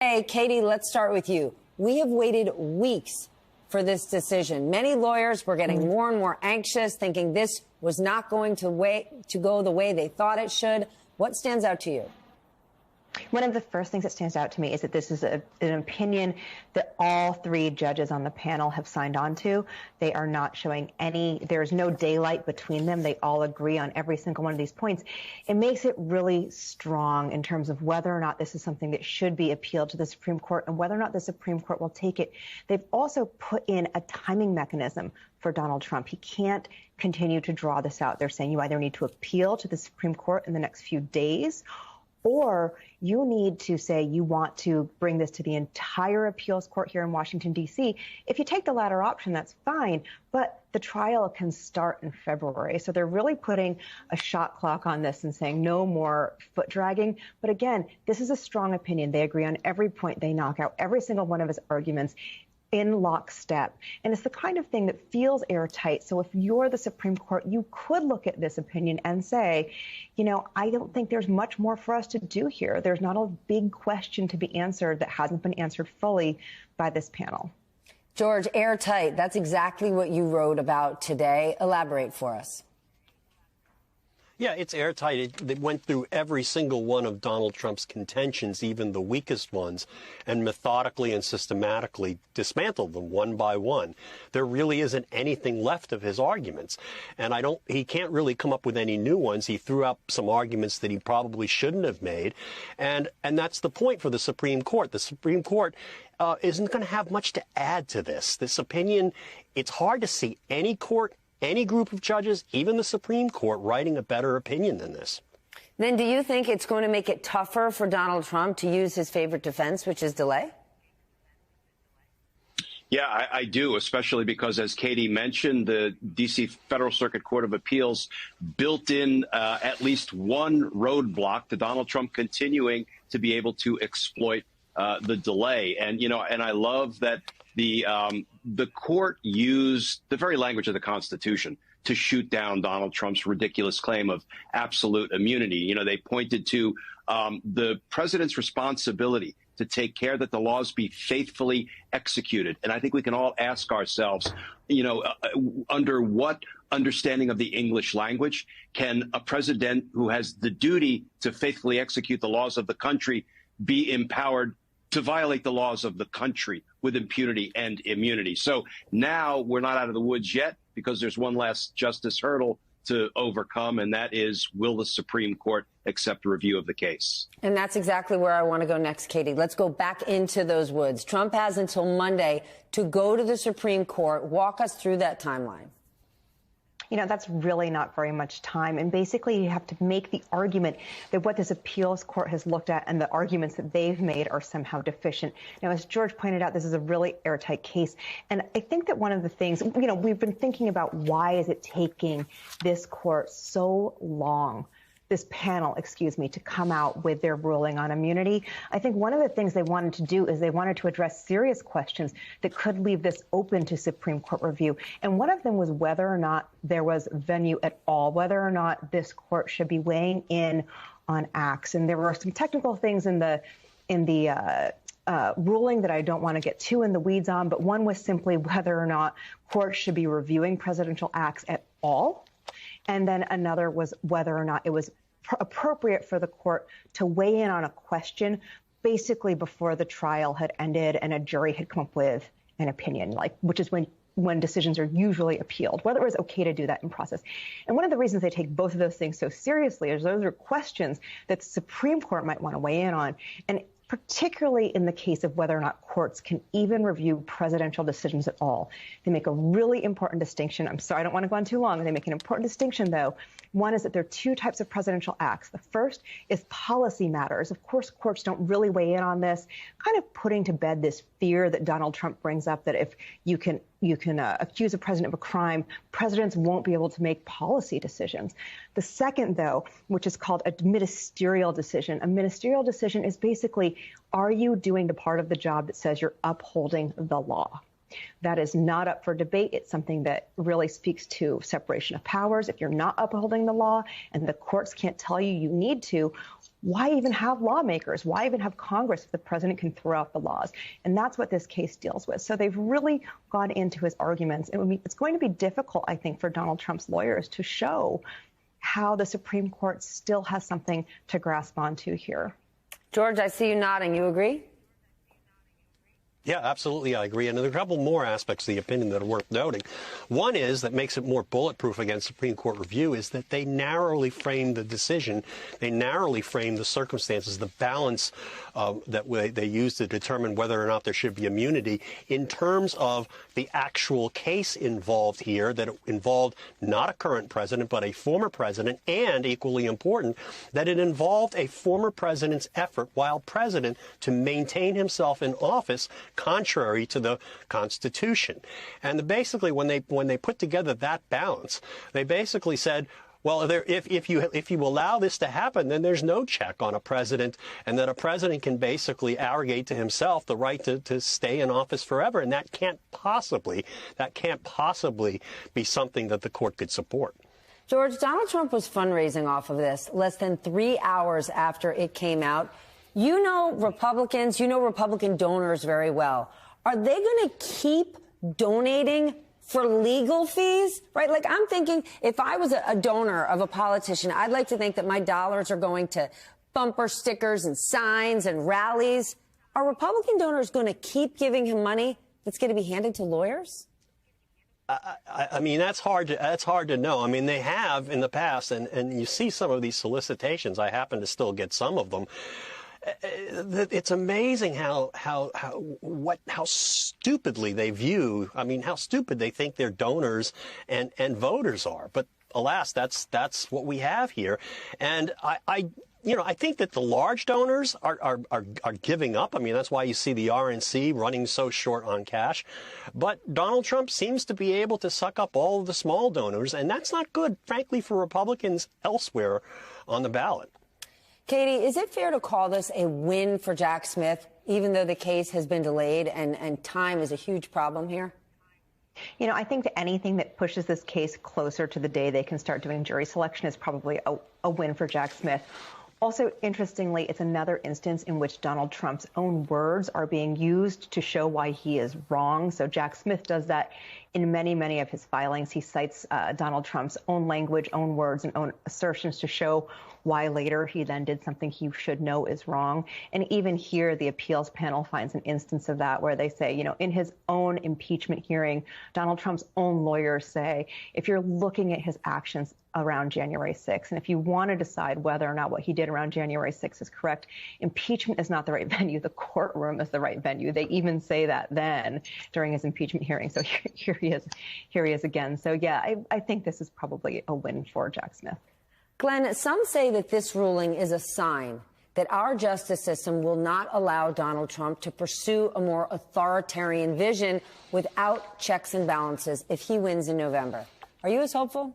Hey, Katie, let's start with you. We have waited weeks for this decision. Many lawyers were getting more and more anxious, thinking this was not going to go the way they thought it should. What stands out to you? One of the first things that stands out to me is that this is an opinion that all three judges on the panel have signed on to. They are not showing there's no daylight between them. They all agree on every single one of these points. It makes it really strong in terms of whether or not this is something that should be appealed to the Supreme Court and whether or not the Supreme Court will take it. They've also put in a timing mechanism for Donald Trump. He can't continue to draw this out. They're saying you either need to appeal to the Supreme Court in the next few days, or you need to say you want to bring this to the entire appeals court here in Washington, D.C. If you take the latter option, that's fine, but the trial can start in February. So they're really putting a shot clock on this and saying no more foot dragging. But again, this is a strong opinion. They agree on every point. They knock out every single one of his arguments in lockstep. And it's the kind of thing that feels airtight. So if you're the Supreme Court, you could look at this opinion and say, you know, I don't think there's much more for us to do here. There's not a big question to be answered that hasn't been answered fully by this panel. George, airtight, that's exactly what you wrote about today. Elaborate for us. Yeah, it's airtight. It went through every single one of Donald Trump's contentions, even the weakest ones, and methodically and systematically dismantled them one by one. There really isn't anything left of his arguments. And he can't really come up with any new ones. He threw out some arguments that he probably shouldn't have made. And that's the point for the Supreme Court. The Supreme Court isn't going to have much to add to this. This opinion, it's hard to see any group of judges, even the Supreme Court, writing a better opinion than this. Then do you think it's going to make it tougher for Donald Trump to use his favorite defense, which is delay? Yeah, I do, especially because, as Katie mentioned, the D.C. Federal Circuit Court of Appeals built in at least one roadblock to Donald Trump continuing to be able to exploit the delay. And, you know, and I love that the court used the very language of the Constitution to shoot down Donald Trump's ridiculous claim of absolute immunity. You know, they pointed to the president's responsibility to take care that the laws be faithfully executed. And I think we can all ask ourselves, you know, under what understanding of the English language can a president who has the duty to faithfully execute the laws of the country be empowered to violate the laws of the country with impunity and immunity? So now we're not out of the woods yet, because there's one last justice hurdle to overcome, and that is, will the Supreme Court accept a review of the case? And that's exactly where I want to go next, Katie. Let's go back into those woods. Trump has until Monday to go to the Supreme Court. Walk us through that timeline. You know, that's really not very much time. And basically, you have to make the argument that what this appeals court has looked at and the arguments that they've made are somehow deficient. Now, as George pointed out, this is a really airtight case. And I think that one of the things, you know, we've been thinking about, why is it taking this court so long, this panel, to come out with their ruling on immunity? I think one of the things they wanted to do is they wanted to address serious questions that could leave this open to Supreme Court review. And one of them was whether or not there was venue at all, whether or not this court should be weighing in on acts. And there were some technical things in the ruling that I don't want to get too in the weeds on, but one was simply whether or not courts should be reviewing presidential acts at all. And then another was whether or not it was appropriate for the court to weigh in on a question basically before the trial had ended and a jury had come up with an opinion, which is when decisions are usually appealed, whether it was okay to do that in process. And one of the reasons they take both of those things so seriously is those are questions that the Supreme Court might want to weigh in on. And particularly in the case of whether or not courts can even review presidential decisions at all. They make a really important distinction. I'm sorry, I don't want to go on too long. They make an important distinction, though. One is that there are two types of presidential acts. The first is policy matters. Of course, courts don't really weigh in on this, kind of putting to bed this fear that Donald Trump brings up, that if you can accuse a president of a crime, presidents won't be able to make policy decisions. The second, though, which is called a ministerial decision. A ministerial decision is basically, are you doing the part of the job that says you're upholding the law? That is not up for debate. It's something that really speaks to separation of powers. If you're not upholding the law and the courts can't tell you you need to, why even have lawmakers? Why even have Congress if the president can throw out the laws? And that's what this case deals with. So they've really gone into his arguments. It's going to be difficult, I think, for Donald Trump's lawyers to show how the Supreme Court still has something to grasp onto here. George, I see you nodding. You agree? Yeah, absolutely. I agree. And there are a couple more aspects of the opinion that are worth noting. One is that makes it more bulletproof against Supreme Court review is that they narrowly framed the decision. They narrowly framed the circumstances, the balance that they used to determine whether or not there should be immunity in terms of the actual case involved here, that it involved not a current president, but a former president, and equally important, that it involved a former president's effort while president to maintain himself in office contrary to the Constitution. And basically, when they put together that balance, they basically said, well, if you allow this to happen, then there's no check on a president, and that a president can basically arrogate to himself the right to stay in office forever, and that can't possibly be something that the court could support. George, Donald Trump was fundraising off of this less than 3 hours after it came out. You know Republicans, you know Republican donors very well. Are they going to keep donating for legal fees, right? Like, I'm thinking if I was a donor of a politician, I'd like to think that my dollars are going to bumper stickers and signs and rallies. Are Republican donors going to keep giving him money that's going to be handed to lawyers? I mean, that's hard to know. I mean, they have in the past, and you see some of these solicitations. I happen to still get some of them. It's amazing how stupidly they view. I mean, how stupid they think their donors and voters are. But alas, that's what we have here. And I think that the large donors are giving up. I mean, that's why you see the RNC running so short on cash. But Donald Trump seems to be able to suck up all of the small donors, and that's not good, frankly, for Republicans elsewhere on the ballot. Katie, is it fair to call this a win for Jack Smith, even though the case has been delayed and time is a huge problem here? You know, I think that anything that pushes this case closer to the day they can start doing jury selection is probably a win for Jack Smith. Also, interestingly, it's another instance in which Donald Trump's own words are being used to show why he is wrong. So Jack Smith does that in many, many of his filings. He cites Donald Trump's own language, own words, and own assertions to show why later he then did something he should know is wrong. And even here, the appeals panel finds an instance of that where they say, you know, in his own impeachment hearing, Donald Trump's own lawyers say, if you're looking at his actions around January 6th, and if you want to decide whether or not what he did around January 6th is correct, impeachment is not the right venue. The courtroom is the right venue. They even say that then during his impeachment hearing. So here he is again. So, yeah, I think this is probably a win for Jack Smith. Glenn, some say that this ruling is a sign that our justice system will not allow Donald Trump to pursue a more authoritarian vision without checks and balances if he wins in November. Are you as hopeful?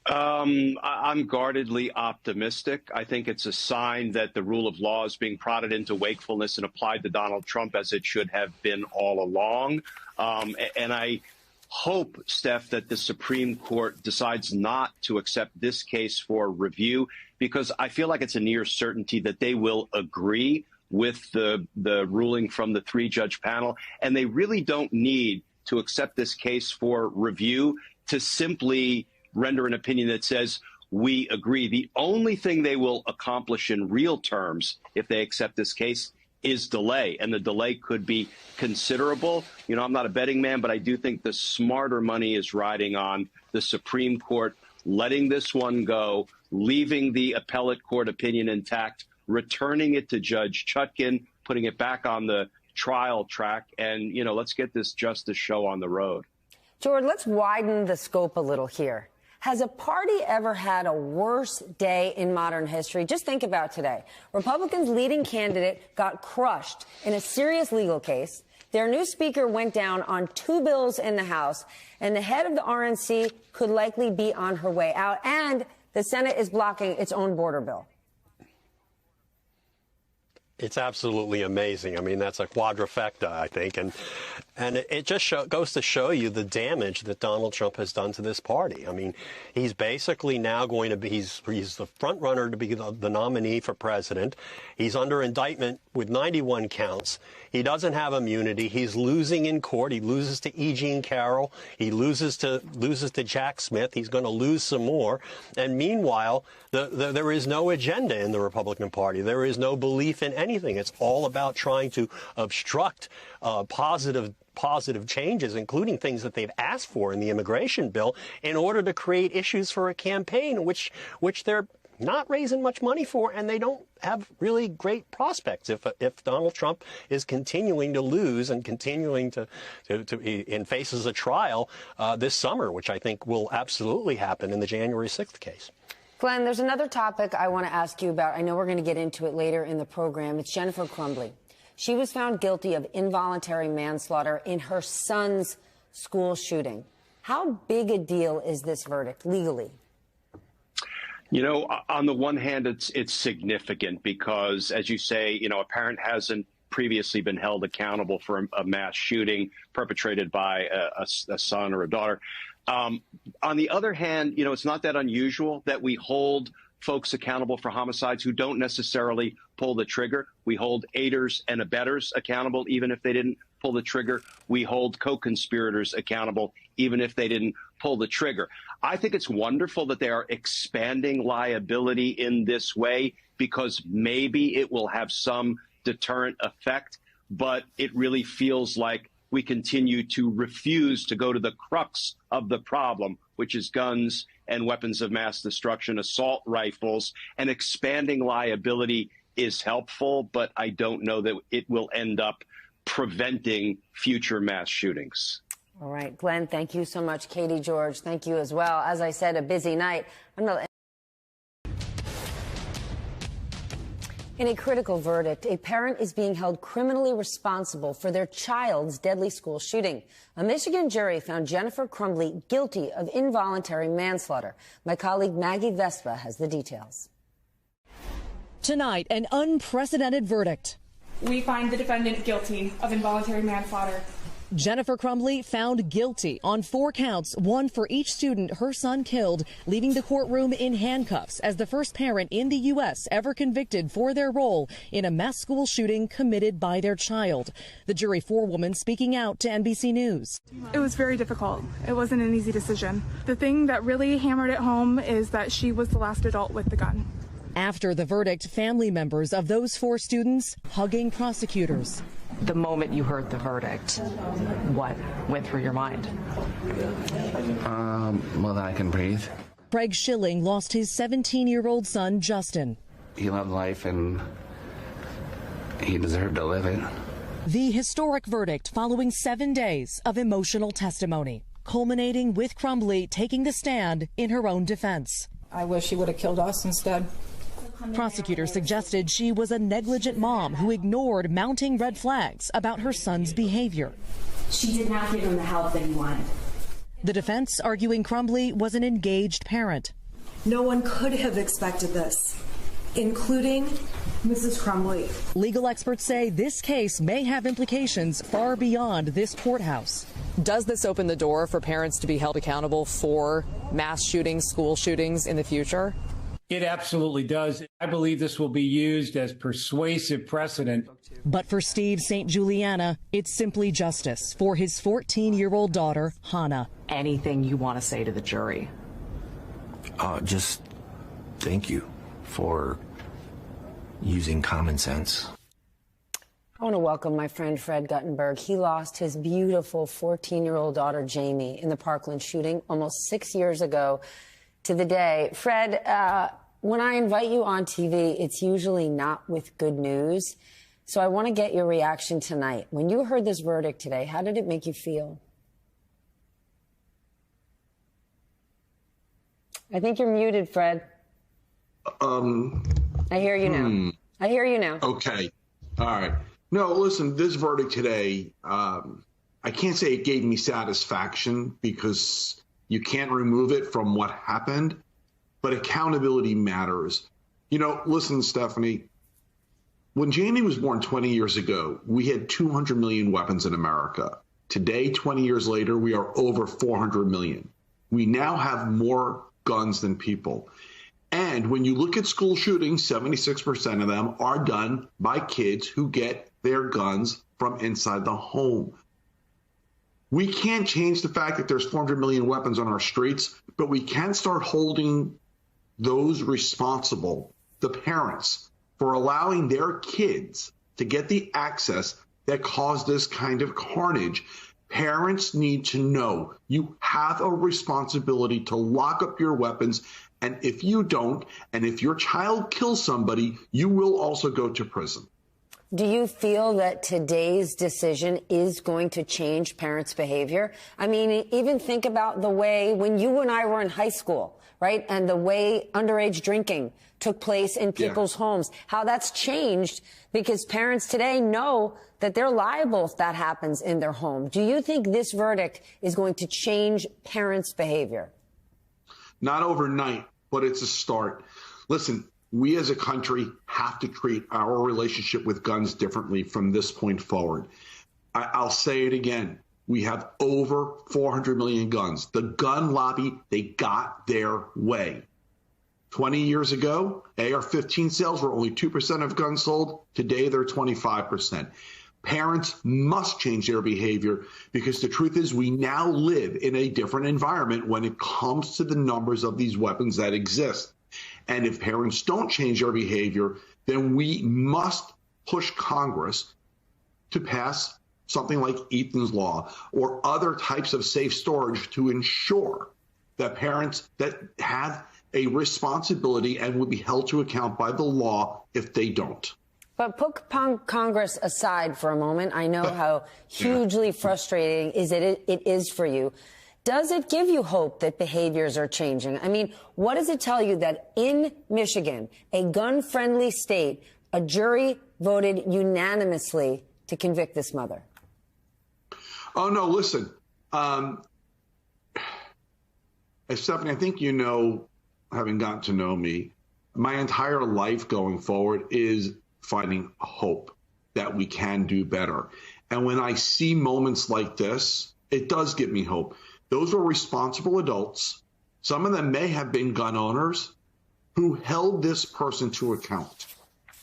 I'm guardedly optimistic. I think it's a sign that the rule of law is being prodded into wakefulness and applied to Donald Trump as it should have been all along. And I hope, Steph, that the Supreme Court decides not to accept this case for review, because I feel like it's a near certainty that they will agree with the ruling from the 3-judge panel. And they really don't need to accept this case for review to simply render an opinion that says we agree. The only thing they will accomplish in real terms, if they accept this case, is delay, and the delay could be considerable. You know, I'm not a betting man, but I do think the smarter money is riding on the Supreme Court letting this one go, leaving the appellate court opinion intact, returning it to Judge Chutkan, putting it back on the trial track, and, you know, let's get this justice show on the road. George, let's widen the scope a little here. Has a party ever had a worse day in modern history? Just think about today. Republicans' leading candidate got crushed in a serious legal case. Their new speaker went down on 2 bills in the House, and the head of the RNC could likely be on her way out, and the Senate is blocking its own border bill. It's absolutely amazing. I mean, that's a quadrifecta, I think. And it just goes to show you the damage that Donald Trump has done to this party. I mean, he's basically now going to be, he's the front runner to be the nominee for president. He's under indictment with 91 counts. He doesn't have immunity. He's losing in court. He loses to E. Jean Carroll. He loses to Jack Smith. He's going to lose some more. And meanwhile, there is no agenda in the Republican Party. There is no belief in anything. It's all about trying to obstruct positive changes, including things that they've asked for in the immigration bill, in order to create issues for a campaign which they're not raising much money for, and they don't have really great prospects if Donald Trump is continuing to lose and continuing to faces a trial this summer, which I think will absolutely happen in the January 6th case. Glenn, there's another topic I want to ask you about. I know we're going to get into it later in the program. It's Jennifer Crumbley. She was found guilty of involuntary manslaughter in her son's school shooting. How big a deal is this verdict legally? You know, on the one hand, it's significant because, as you say, you know, a parent hasn't previously been held accountable for a mass shooting perpetrated by a son or a daughter. On the other hand, you know, it's not that unusual that we hold folks accountable for homicides who don't necessarily pull the trigger. We hold aiders and abettors accountable, even if they didn't pull the trigger. We hold co-conspirators accountable, even if they didn't pull the trigger. I think it's wonderful that they are expanding liability in this way, because maybe it will have some deterrent effect, but it really feels like we continue to refuse to go to the crux of the problem, which is guns and weapons of mass destruction, assault rifles, and expanding liability is helpful, but I don't know that it will end up preventing future mass shootings. All right, Glenn, thank you so much. Katie, George, thank you as well. As I said, a busy night. In a critical verdict, a parent is being held criminally responsible for their child's deadly school shooting. A Michigan jury found Jennifer Crumbley guilty of involuntary manslaughter. My colleague Maggie Vespa has the details. Tonight, an unprecedented verdict. We find the defendant guilty of involuntary manslaughter. Jennifer Crumbley found guilty on 4 counts, 1 for each student her son killed, leaving the courtroom in handcuffs as the first parent in the U.S. ever convicted for their role in a mass school shooting committed by their child. The jury forewoman speaking out to NBC News. It was very difficult. It wasn't an easy decision. The thing that really hammered it home is that she was the last adult with the gun. After the verdict, family members of those 4 students hugging prosecutors. The moment you heard the verdict, what went through your mind? Well, that I can breathe. Craig Schilling lost his 17-year-old son, Justin. He loved life and he deserved to live it. The historic verdict following 7 days of emotional testimony, culminating with Crumbley taking the stand in her own defense. I wish he would have killed us instead. Prosecutors suggested she was a negligent mom who ignored mounting red flags about her son's behavior. She did not give him the help that he wanted. The defense arguing Crumbley was an engaged parent. No one could have expected this, including Mrs. Crumbley. Legal experts say this case may have implications far beyond this courthouse. Does this open the door for parents to be held accountable for mass shootings, school shootings in the future? It absolutely does. I believe this will be used as persuasive precedent. But for Steve St. Juliana, it's simply justice for his 14-year-old daughter, Hannah. Anything you want to say to the jury? Just thank you for using common sense. I want to welcome my friend Fred Guttenberg. He lost his beautiful 14-year-old daughter, Jamie, in the Parkland shooting almost 6 years ago to the day. Fred, when I invite you on TV, it's usually not with good news. So I want to get your reaction tonight. When you heard this verdict today, how did it make you feel? I think you're muted, Fred. I hear you now. I hear you now. Okay. All right. No, listen, this verdict today, I can't say it gave me satisfaction because you can't remove it from what happened, but accountability matters. You know, listen, Stephanie, when Jamie was born 20 years ago, we had 200 million weapons in America. Today, 20 years later, we are over 400 million. We now have more guns than people. And when you look at school shootings, 76% of them are done by kids who get their guns from inside the home. We can't change the fact that there's 400 million weapons on our streets, but we can start holding those responsible, the parents, for allowing their kids to get the access that caused this kind of carnage. Parents need to know you have a responsibility to lock up your weapons. And if you don't, and if your child kills somebody, you will also go to prison. Do you feel that today's decision is going to change parents' behavior? I mean, even think about the way when you and I were in high school, right? And the way underage drinking took place in people's homes, how that's changed because parents today know that they're liable if that happens in their home. Do you think this verdict is going to change parents' behavior? Not overnight, but it's a start. Listen, we as a country have to treat our relationship with guns differently from this point forward. I'll say it again. We have over 400 million guns. The gun lobby, they got their way. 20 years ago, AR-15 sales were only 2% of guns sold. Today, they're 25%. Parents must change their behavior because the truth is we now live in a different environment when it comes to the numbers of these weapons that exist. And if parents don't change their behavior, then we must push Congress to pass something like Ethan's Law or other types of safe storage to ensure that parents that have a responsibility and will be held to account by the law if they don't. But put Congress aside for a moment. I know how hugely frustrating it is for you. Does it give you hope that behaviors are changing? I mean, what does it tell you that in Michigan, a gun-friendly state, a jury voted unanimously to convict this mother? Oh, no, listen. Stephanie, I think you know, having gotten to know me, my entire life going forward is finding hope that we can do better. And when I see moments like this, it does give me hope. Those were responsible adults. Some of them may have been gun owners who held this person to account.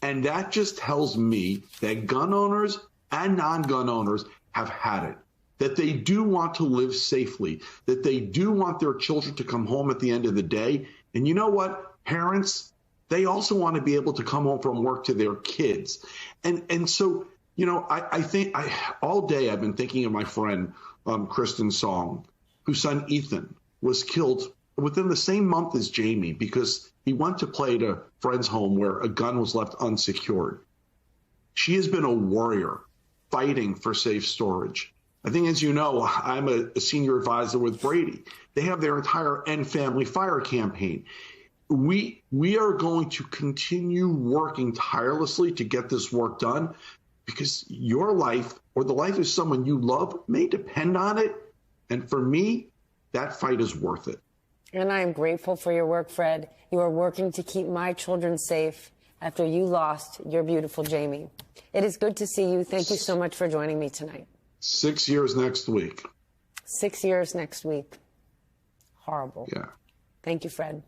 And that just tells me that gun owners and non-gun owners have had it, that they do want to live safely, that they do want their children to come home at the end of the day. And you know what? Parents, they also want to be able to come home from work to their kids. And so, you know, I think all day I've been thinking of my friend, Kristen Song, whose son Ethan was killed within the same month as Jamie because he went to play at a friend's home where a gun was left unsecured. She has been a warrior fighting for safe storage. I think, as you know, I'm a senior advisor with Brady. They have their entire End Family Fire campaign. We are going to continue working tirelessly to get this work done because your life or the life of someone you love may depend on it. And for me, that fight is worth it. And I am grateful for your work, Fred. You are working to keep my children safe after you lost your beautiful Jamie. It is good to see you. Thank you so much for joining me tonight. 6 years next week. 6 years next week. Horrible. Yeah. Thank you, Fred.